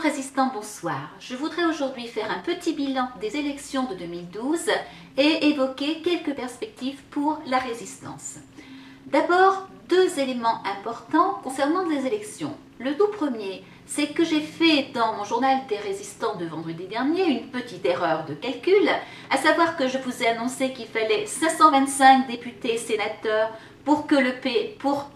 Résistants, bonsoir. Je voudrais aujourd'hui faire un petit bilan des élections de 2012 et évoquer quelques perspectives pour la résistance. D'abord, deux éléments importants concernant les élections. Le tout premier, c'est que j'ai fait dans mon journal des résistants de vendredi dernier une petite erreur de calcul, à savoir que je vous ai annoncé qu'il fallait 525 députés et sénateurs pour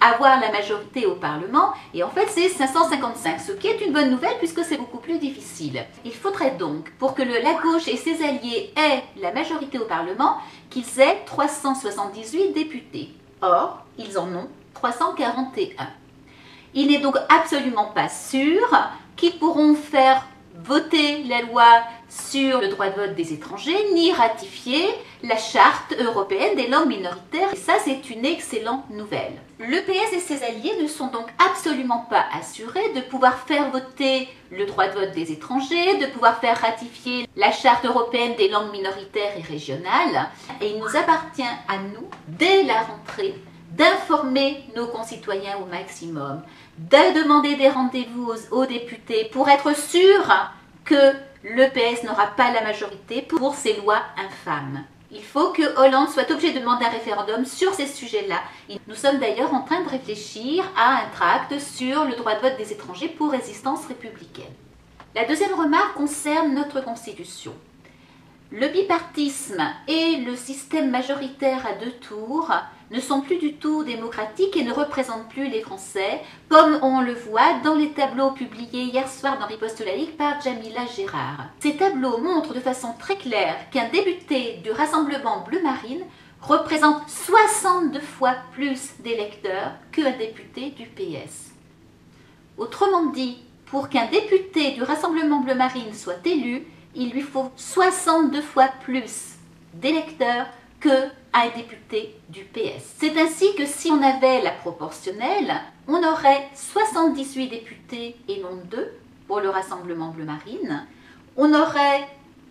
avoir la majorité au Parlement, et en fait c'est 555, ce qui est une bonne nouvelle puisque c'est beaucoup plus difficile. Il faudrait donc, pour que la gauche et ses alliés aient la majorité au Parlement, qu'ils aient 378 députés. Or, ils en ont 341. Il n'est donc absolument pas sûr qu'ils pourront faire voter la loi sur le droit de vote des étrangers, ni ratifier la charte européenne des langues minoritaires. Et ça, c'est une excellente nouvelle. Le PS et ses alliés ne sont donc absolument pas assurés de pouvoir faire voter le droit de vote des étrangers, de pouvoir faire ratifier la charte européenne des langues minoritaires et régionales. Et il nous appartient à nous, dès la rentrée, d'informer nos concitoyens au maximum, de demander des rendez-vous aux députés pour être sûr que le PS n'aura pas la majorité pour ces lois infâmes. Il faut que Hollande soit obligé de demander un référendum sur ces sujets-là. Nous sommes d'ailleurs en train de réfléchir à un tract sur le droit de vote des étrangers pour résistance républicaine. La deuxième remarque concerne notre Constitution. Le bipartisme et le système majoritaire à deux tours ne sont plus du tout démocratiques et ne représentent plus les Français, comme on le voit dans les tableaux publiés hier soir dans Riposte laïque par Jamila Gérard. Ces tableaux montrent de façon très claire qu'un député du Rassemblement Bleu Marine représente 62 fois plus d'électeurs qu'un député du PS. Autrement dit, pour qu'un député du Rassemblement Bleu Marine soit élu, il lui faut 62 fois plus d'électeurs qu'un député du PS. C'est ainsi que si on avait la proportionnelle, on aurait 78 députés et non 2 pour le Rassemblement Bleu Marine. On aurait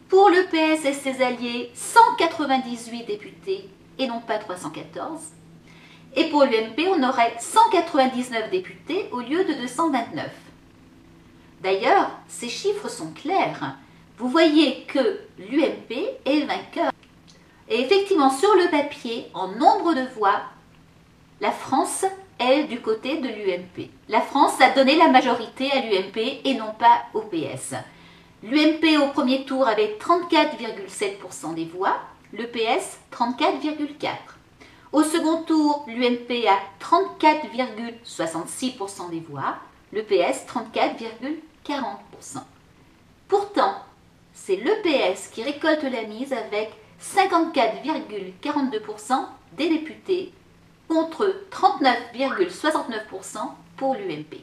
pour le PS et ses alliés 198 députés et non pas 314. Et pour l'UMP, on aurait 199 députés au lieu de 229. D'ailleurs, ces chiffres sont clairs. Vous voyez que l'UMP est vainqueur. Et effectivement, sur le papier, en nombre de voix, la France est du côté de l'UMP. La France a donné la majorité à l'UMP et non pas au PS. L'UMP au premier tour avait 34,7% des voix, le PS 34,4%. Au second tour, l'UMP a 34,66% des voix, le PS 34,40%. Pourtant, c'est le PS qui récolte la mise avec 54,42% des députés contre 39,69% pour l'UMP.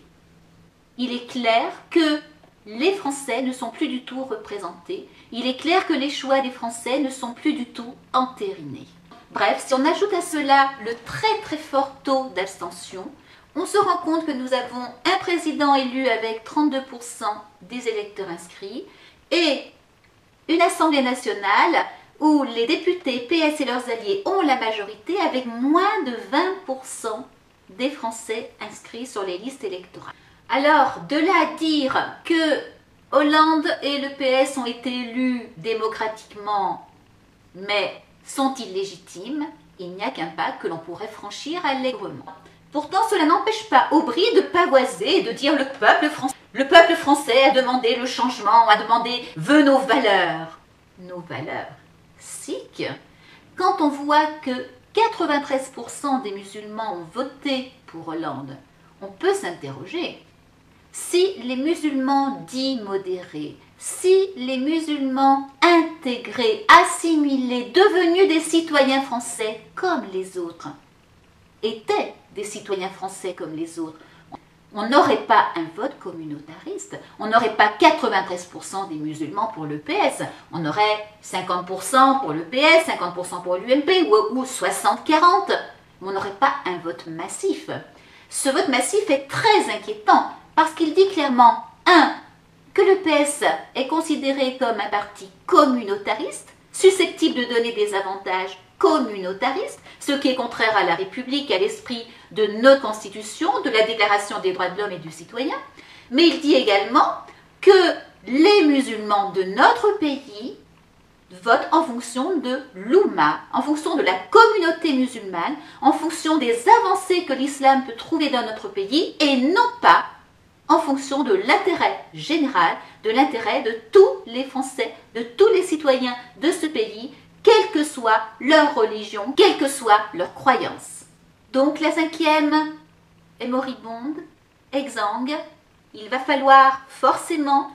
Il est clair que les Français ne sont plus du tout représentés. Il est clair que les choix des Français ne sont plus du tout entérinés. Bref, si on ajoute à cela le très fort taux d'abstention, on se rend compte que nous avons un président élu avec 32% des électeurs inscrits et une Assemblée nationale où les députés PS et leurs alliés ont la majorité avec moins de 20% des Français inscrits sur les listes électorales. Alors, de là à dire que Hollande et le PS ont été élus démocratiquement, mais sont-ils légitimes? Il n'y a qu'un pas que l'on pourrait franchir allègrement. Pourtant, cela n'empêche pas Aubry de pavoiser et de dire le peuple français a demandé le changement, a demandé « veut nos valeurs ». Nos valeurs sikh. Quand on voit que 93% des musulmans ont voté pour Hollande, on peut s'interroger. Si les musulmans dits modérés, si les musulmans intégrés, assimilés, devenus des citoyens français comme les autres, étaient des citoyens français comme les autres, on n'aurait pas un vote communautariste, on n'aurait pas 93% des musulmans pour le PS, on aurait 50% pour le PS, 50% pour l'UMP ou 60-40, mais on n'aurait pas un vote massif. Ce vote massif est très inquiétant parce qu'il dit clairement 1. que le PS est considéré comme un parti communautariste, susceptible de donner des avantages communautaristes, ce qui est contraire à la République et à l'esprit de notre Constitution, de la Déclaration des droits de l'homme et du citoyen. Mais il dit également que les musulmans de notre pays votent en fonction de l'Oumma, en fonction de la communauté musulmane, en fonction des avancées que l'islam peut trouver dans notre pays et non pas en fonction de l'intérêt général, de l'intérêt de tous les Français, de tous les citoyens de ce pays, quelle que soit leur religion, quelle que soit leur croyance. Donc la 5e est moribonde, exsangue. Il va falloir forcément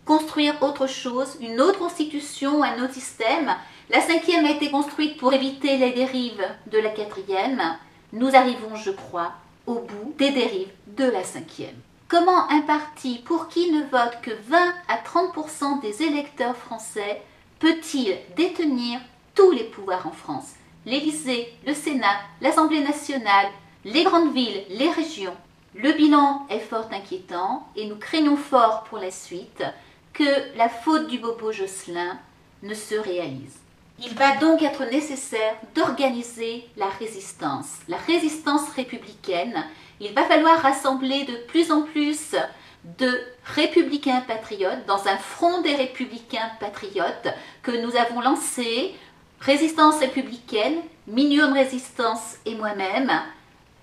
construire autre chose, une autre constitution, un autre système. La 5e a été construite pour éviter les dérives de la 4e. Nous arrivons, je crois, au bout des dérives de la 5e. Comment un parti pour qui ne vote que 20 à 30% des électeurs français peut-il détenir tous les pouvoirs en France? L'Élysée, le Sénat, l'Assemblée nationale, les grandes villes, les régions. Le bilan est fort inquiétant et nous craignons fort pour la suite que la faute du bobo Jocelyn ne se réalise. Il va donc être nécessaire d'organiser la résistance républicaine. Il va falloir rassembler de plus en plus de républicains patriotes dans un front des républicains patriotes que nous avons lancé, Résistance républicaine, Minium Résistance et moi-même,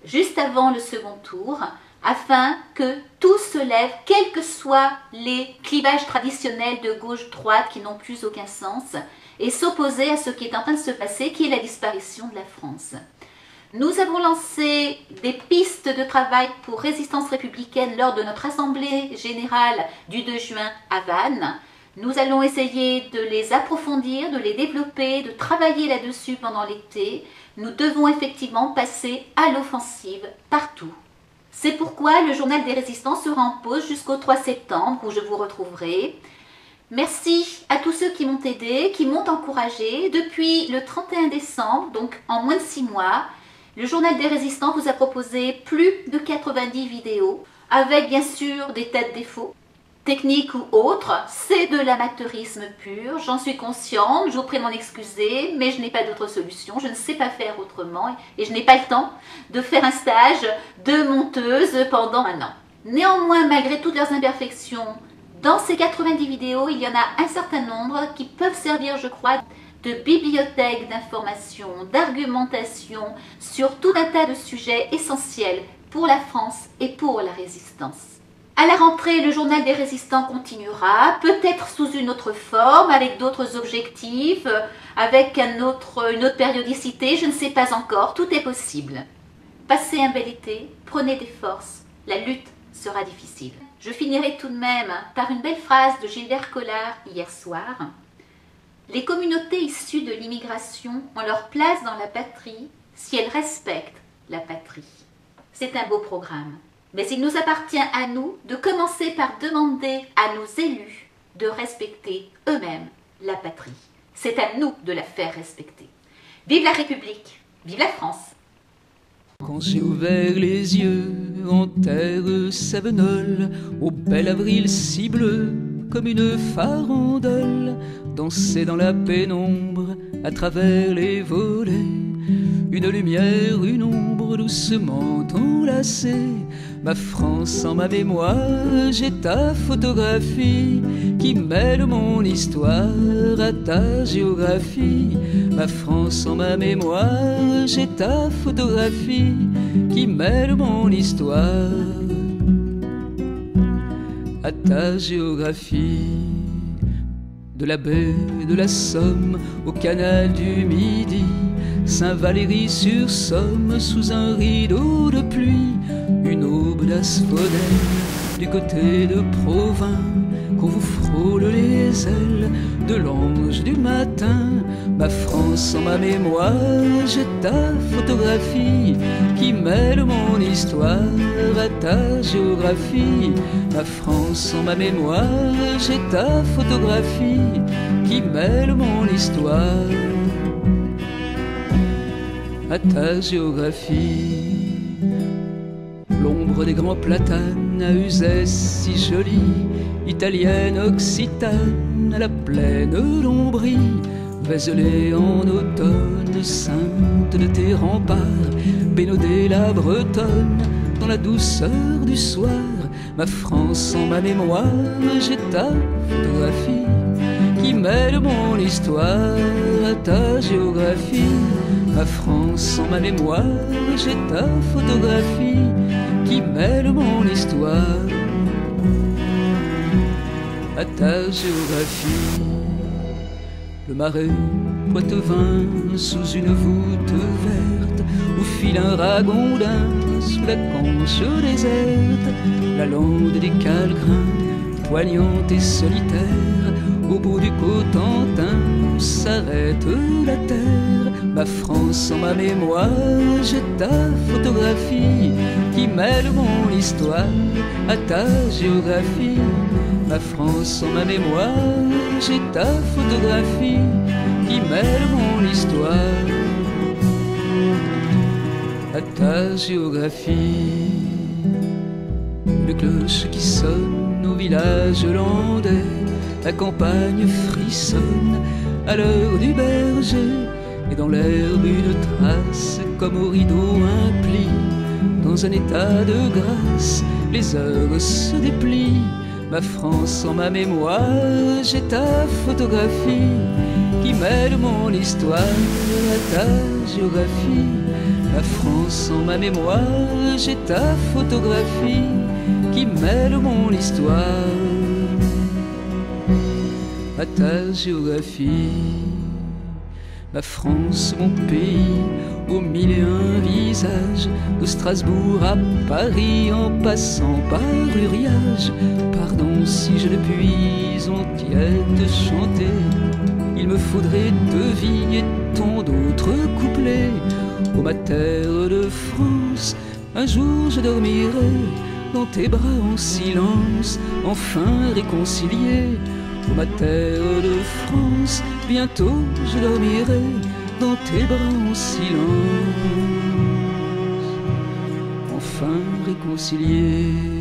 juste avant le second tour, afin que tout se lève, quels que soient les clivages traditionnels de gauche-droite qui n'ont plus aucun sens, et s'opposer à ce qui est en train de se passer, qui est la disparition de la France. Nous avons lancé des pistes de travail pour résistance républicaine lors de notre assemblée générale du 2 juin à Vannes. Nous allons essayer de les approfondir, de les développer, de travailler là-dessus pendant l'été. Nous devons effectivement passer à l'offensive partout. C'est pourquoi le journal des résistants sera en pause jusqu'au 3 septembre où je vous retrouverai. Merci à tous ceux qui m'ont aidé, qui m'ont encouragé. Depuis le 31 décembre, donc en moins de 6 mois, le journal des résistants vous a proposé plus de 90 vidéos avec bien sûr des tas de défauts, techniques ou autres. C'est de l'amateurisme pur, j'en suis consciente, je vous prie de m'en excuser, mais je n'ai pas d'autre solution, je ne sais pas faire autrement et je n'ai pas le temps de faire un stage de monteuse pendant un an. Néanmoins, malgré toutes leurs imperfections, dans ces 90 vidéos, il y en a un certain nombre qui peuvent servir, je crois, de bibliothèque d'information, d'argumentation sur tout un tas de sujets essentiels pour la France et pour la résistance. À la rentrée, le journal des résistants continuera, peut-être sous une autre forme, avec d'autres objectifs, avec une autre périodicité, je ne sais pas encore, tout est possible. Passez un bel été, prenez des forces, la lutte sera difficile. Je finirai tout de même par une belle phrase de Gilbert Collard hier soir. Les communautés issues de l'immigration ont leur place dans la patrie si elles respectent la patrie. C'est un beau programme. Mais il nous appartient à nous de commencer par demander à nos élus de respecter eux-mêmes la patrie. C'est à nous de la faire respecter. Vive la République, vive la France. Quand j'ai ouvert les yeux en terre savenole, au bel avril si bleu comme une farandole, dansait dans la pénombre à travers les volets, une lumière, une ombre doucement enlacée. Ma France en ma mémoire, j'ai ta photographie qui mêle mon histoire à ta géographie. Ma France en ma mémoire, j'ai ta photographie qui mêle mon histoire à ta géographie. De la baie de la Somme au canal du Midi, Saint-Valery-sur-Somme sous un rideau de pluie, une aube d'asphodèle du côté de Provins, qu'on vous frôle les ailes de l'ange du matin. Ma France en ma mémoire, j'ai ta photographie qui mêle mon histoire à ta géographie. Ma France en ma mémoire, j'ai ta photographie qui mêle mon histoire à ta géographie. l'ombre des grands platanes à Uzès si jolie, italienne occitane à la plaine d'Ombrie, vézelée en automne, sainte de tes remparts, Bénodet la Bretonne, dans la douceur du soir, ma France en ma mémoire, j'ai ta photographie qui mêle mon histoire à ta géographie. Ma France en ma mémoire, j'ai ta photographie qui mêle mon histoire à ta géographie. Le marais Poitevin sous une voûte verte, où file un ragondin sous la conche déserte, la lande des Calgrins, poignante et solitaire, au bout du Cotentin où s'arrête la terre. Ma France en ma mémoire, j'ai ta photographie qui mêle mon histoire à ta géographie. Ma France en ma mémoire, j'ai ta photographie qui mêle mon histoire à ta géographie. Une cloche qui sonne au village landais, la campagne frissonne à l'heure du berger, et dans l'herbe une trace comme au rideau un pli. Dans un état de grâce, les heures se déplient. Ma France en ma mémoire, j'ai ta photographie qui mêle mon histoire à ta géographie. Ma France en ma mémoire, j'ai ta photographie qui mêle mon histoire à ta géographie. Ma France, mon pays, aux mille et un visages, de Strasbourg à Paris en passant par Uriage. Pardon si je ne puis en tiède chanter, il me faudrait deux vies et tant d'autres couplets. Ô ma terre de France, un jour je dormirai dans tes bras en silence, enfin réconciliés. Ô ma terre de France, bientôt je dormirai dans tes bras en silence, enfin réconciliés.